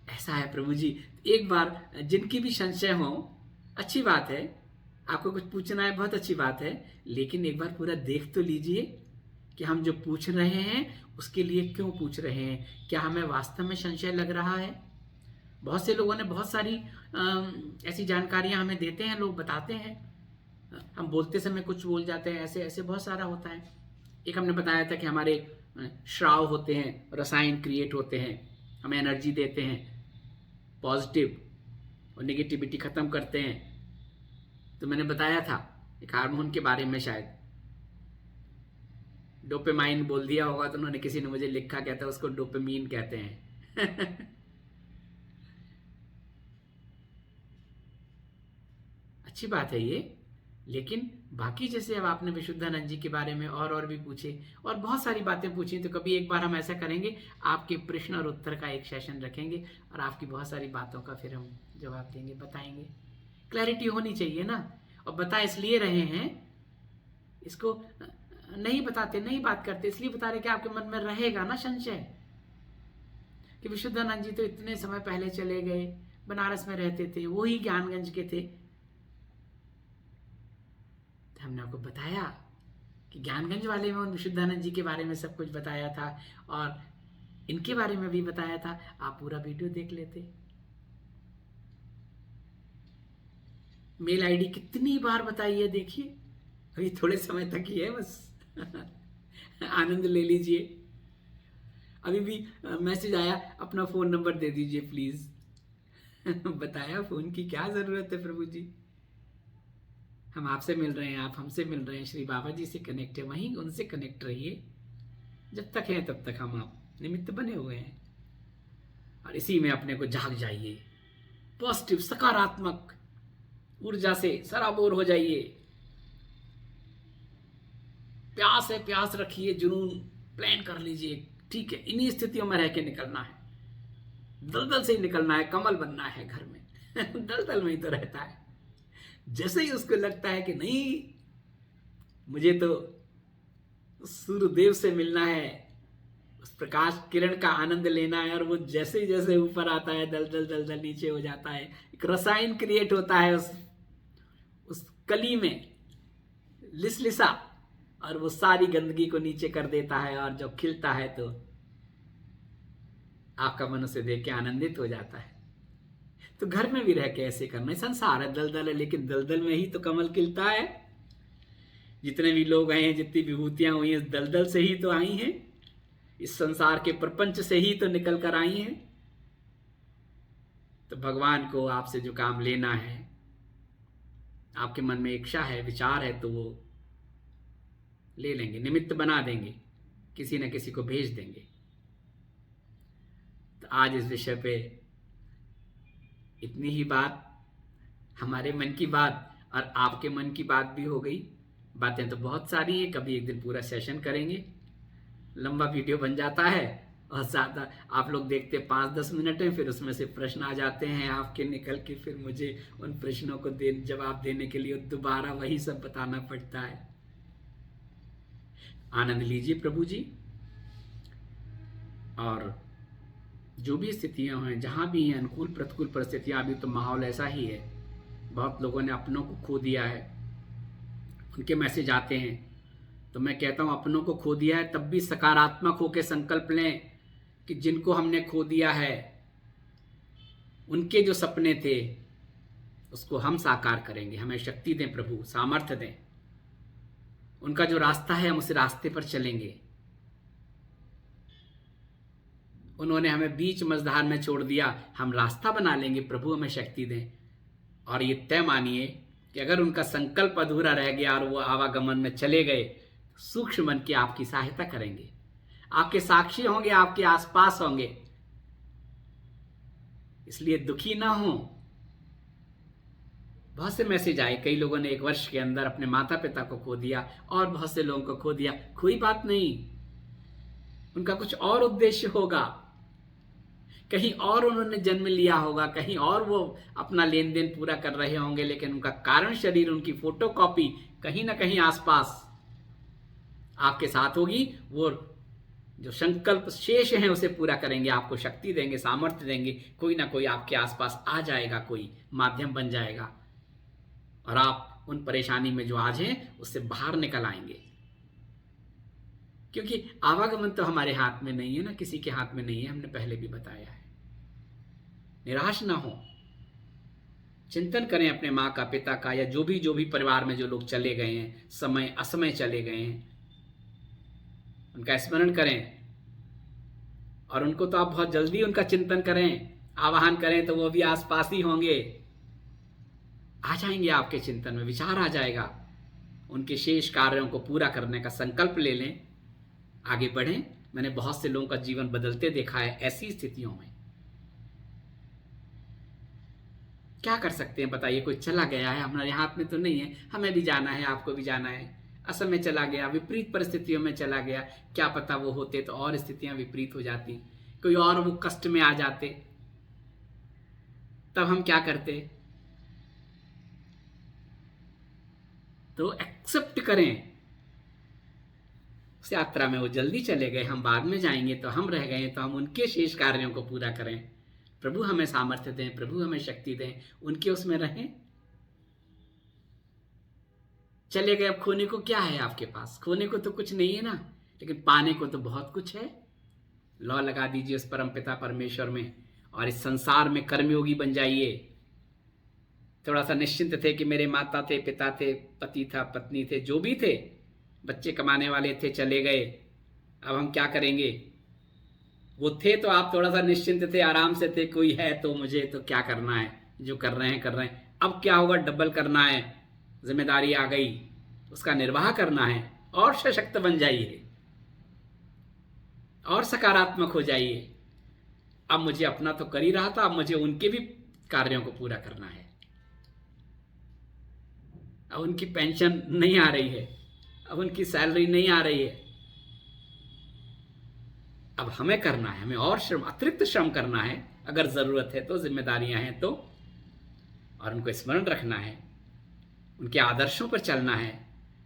ऐसा है प्रभु जी। एक बार जिनकी भी संशय हो, अच्छी बात है, आपको कुछ पूछना है, बहुत अच्छी बात है, लेकिन एक बार पूरा देख तो लीजिए कि हम जो पूछ रहे हैं उसके लिए क्यों पूछ रहे हैं, क्या हमें वास्तव में संशय लग रहा है। बहुत से लोगों ने बहुत सारी ऐसी जानकारियां हमें देते हैं, लोग बताते हैं, हम बोलते समय कुछ बोल जाते हैं, ऐसे ऐसे बहुत सारा होता है। एक हमने बताया था कि हमारे श्राव होते हैं, रसायन क्रिएट होते हैं, हमें एनर्जी देते हैं, पॉजिटिव और नेगेटिविटी ख़त्म करते हैं। तो मैंने बताया था एक हार्मोन के बारे में, शायद डोपामाइन बोल दिया होगा, तो उन्होंने, किसी ने मुझे लिखा, कहता है उसको डोपामीन कहते हैं। अच्छी बात है ये। लेकिन बाकी जैसे अब आपने विशुद्धानंद जी के बारे में और भी पूछे और बहुत सारी बातें पूछी, तो कभी एक बार हम ऐसा करेंगे, आपके प्रश्न और उत्तर का एक सेशन रखेंगे और आपकी बहुत सारी बातों का फिर हम जवाब देंगे, बताएंगे। क्लैरिटी होनी चाहिए ना, और बता इसलिए रहे हैं, इसको नहीं बताते, नहीं बात करते, इसलिए बता रहे कि आपके मन में रहेगा ना संशय कि विशुद्धानंद जी तो इतने समय पहले चले गए, बनारस में रहते थे, वो ही ज्ञानगंज के थे। हमने आपको बताया कि ज्ञानगंज वाले में उन विशुद्धानंद जी के बारे में सब कुछ बताया था और इनके बारे में भी बताया था। आप पूरा वीडियो देख लेते। मेल आईडी कितनी बार बताई है देखिए, अभी थोड़े समय तक ही है बस। आनंद ले लीजिए। अभी भी मैसेज आया, अपना फोन नंबर दे दीजिए प्लीज। बताया फोन की क्या जरूरत है प्रभु जी, हम आपसे मिल रहे हैं, आप हमसे मिल रहे हैं, श्री बाबा जी से कनेक्ट है, वहीं उनसे कनेक्ट रहिए। जब तक है तब तक हम आप निमित्त बने हुए हैं और इसी में अपने को जाग जाइए, पॉजिटिव सकारात्मक ऊर्जा से सराबोर हो जाइए। प्यास है, प्यास रखिए, जुनून प्लान कर लीजिए, ठीक है, इन्हीं स्थितियों में रह के निकलना है, दलदल से ही निकलना है, कमल बनना है घर में। दलदल में ही तो रहता है। जैसे ही उसको लगता है कि नहीं, मुझे तो सूर्यदेव से मिलना है, उस प्रकाश किरण का आनंद लेना है, और वो जैसे ही जैसे ऊपर आता है, दलदल दलदल नीचे हो जाता है, एक रसायन क्रिएट होता है उस कली में, लिसलिसा, और वो सारी गंदगी को नीचे कर देता है, और जब खिलता है तो आपका मन उसे देख के आनंदित हो जाता है। तो घर में भी रह के ऐसे करना है। संसार है, दलदल है, लेकिन दलदल में ही तो कमल खिलता है। जितने भी लोग आए हैं, जितनी विभूतियां हुई हैं, दलदल से ही तो आई हैं, इस संसार के प्रपंच से ही तो निकल कर आई हैं। तो भगवान को आपसे जो काम लेना है, आपके मन में इच्छा है, विचार है, तो वो ले लेंगे, निमित्त बना देंगे, किसी न किसी को भेज देंगे। तो आज इस विषय पे इतनी ही बात, हमारे मन की बात और आपके मन की बात भी हो गई। बातें तो बहुत सारी हैं, कभी एक दिन पूरा सेशन करेंगे। लंबा वीडियो बन जाता है और ज़्यादा आप लोग देखते 5-10 मिनट हैं, फिर उसमें से प्रश्न आ जाते हैं आपके निकल के, फिर मुझे उन प्रश्नों को जवाब देने के लिए दोबारा वही सब बताना पड़ता है। आनंद लीजिए प्रभु जी, और जो भी स्थितियां हैं, जहां भी हैं, अनुकूल प्रतिकूल परिस्थितियां, अभी तो माहौल ऐसा ही है, बहुत लोगों ने अपनों को खो दिया है, उनके मैसेज आते हैं, तो मैं कहता हूं अपनों को खो दिया है तब भी सकारात्मक होकर संकल्प लें कि जिनको हमने खो दिया है, उनके जो सपने थे उसको हम साकार करेंगे। हमें शक्ति दें प्रभु, सामर्थ्य दें, उनका जो रास्ता है हम उस रास्ते पर चलेंगे। उन्होंने हमें बीच मझधार में छोड़ दिया, हम रास्ता बना लेंगे प्रभु, हमें शक्ति दें। और ये तय मानिए कि अगर उनका संकल्प अधूरा रह गया और वो आवागमन में चले गए, सूक्ष्म मन की आपकी सहायता करेंगे, आपके साक्षी होंगे, आपके आसपास होंगे। इसलिए दुखी ना हो। बहुत से मैसेज आए, कई लोगों ने 1 वर्ष के अंदर अपने माता पिता को खो दिया और बहुत से लोगों को खो दिया। कोई बात नहीं, उनका कुछ और उद्देश्य होगा, कहीं और उन्होंने जन्म लिया होगा, कहीं और वो अपना लेन देन पूरा कर रहे होंगे, लेकिन उनका कारण शरीर, उनकी फोटोकॉपी कहीं ना कहीं आसपास आपके साथ होगी। वो जो संकल्प शेष हैं उसे पूरा करेंगे, आपको शक्ति देंगे, सामर्थ्य देंगे, कोई ना कोई आपके आसपास आ जाएगा, कोई माध्यम बन जाएगा और आप उन परेशानी में जो आज हैं उससे बाहर निकल आएंगे। क्योंकि आवागमन तो हमारे हाथ में नहीं है ना, किसी के हाथ में नहीं है, हमने पहले भी बताया है। निराश ना हो, चिंतन करें अपने माँ का, पिता का, या जो भी परिवार में जो लोग चले गए हैं, समय असमय चले गए हैं, उनका स्मरण करें, और उनको तो आप बहुत जल्दी उनका चिंतन करें, आवाहन करें तो वो भी आसपास ही होंगे, आ जाएंगे आपके चिंतन में, विचार आ जाएगा। उनके शेष कार्यों को पूरा करने का संकल्प ले लें, आगे बढ़ें। मैंने बहुत से लोगों का जीवन बदलते देखा है ऐसी स्थितियों में। क्या कर सकते हैं बताइए? कोई चला गया है, हमारे हाथ में तो नहीं है, हमें भी जाना है, आपको भी जाना है, असमय चला गया, विपरीत परिस्थितियों में चला गया, क्या पता वो होते तो और स्थितियां विपरीत हो जाती, कोई और वो कष्ट में आ जाते, तब हम क्या करते? तो एक्सेप्ट करें। उस यात्रा में वो जल्दी चले गए, हम बाद में जाएंगे, तो हम रह गए, तो हम उनके शेष कार्यों को पूरा करें। प्रभु हमें सामर्थ्य दें, प्रभु हमें शक्ति दें, उनके उसमें रहें। चले गए, अब खोने को क्या है आपके पास? खोने को तो कुछ नहीं है ना, लेकिन पाने को तो बहुत कुछ है। लौ लगा दीजिए उस परम पिता परमेश्वर में, और इस संसार में कर्मयोगी बन जाइए। थोड़ा सा निश्चिंत थे कि मेरे माता थे, पिता थे, पति था, पत्नी थे, जो भी थे, बच्चे कमाने वाले थे, चले गए, अब हम क्या करेंगे? वो थे तो आप थोड़ा सा निश्चिंत थे, आराम से थे, कोई है तो मुझे तो क्या करना है, जो कर रहे हैं कर रहे हैं। अब क्या होगा? डबल करना है, जिम्मेदारी आ गई, उसका निर्वाह करना है, और सशक्त बन जाइए, और सकारात्मक हो जाइए। अब मुझे अपना तो कर ही रहा था, अब मुझे उनके भी कार्यों को पूरा करना है। अब उनकी पेंशन नहीं आ रही है, अब उनकी सैलरी नहीं आ रही है, अब हमें करना है, हमें और श्रम, अतिरिक्त श्रम करना है, अगर जरूरत है तो, जिम्मेदारियां हैं तो, और उनको स्मरण रखना है, उनके आदर्शों पर चलना है।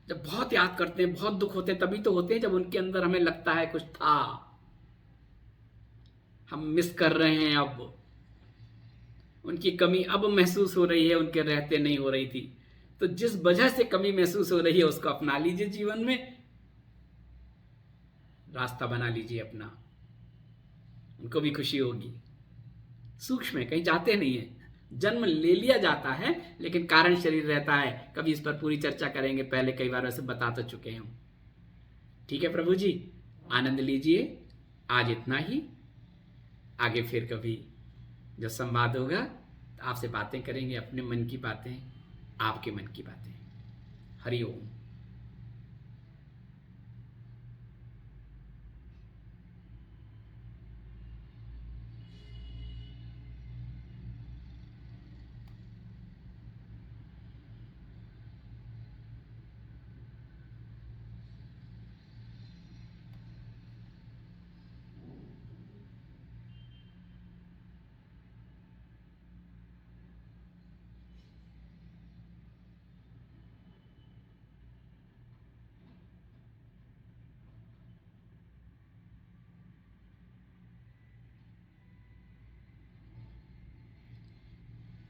जब बहुत याद करते हैं, बहुत दुख होते हैं, तभी तो होते हैं जब उनके अंदर हमें लगता है कुछ था, हम मिस कर रहे हैं, अब उनकी कमी अब महसूस हो रही है, उनके रहते नहीं हो रही थी। तो जिस वजह से कमी महसूस हो रही है उसको अपना लीजिए, जीवन में रास्ता बना लीजिए अपना, उनको भी खुशी होगी। सूक्ष्म है, कहीं जाते नहीं है, जन्म ले लिया जाता है, लेकिन कारण शरीर रहता है। कभी इस पर पूरी चर्चा करेंगे, पहले कई बार वैसे बता तो चुके हैं हम। ठीक है प्रभु जी, आनंद लीजिए। आज इतना ही, आगे फिर कभी जो संवाद होगा तो आपसे बातें करेंगे, अपने मन की बातें, आपके मन की बातें। हरि ओम।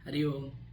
हरि ओम।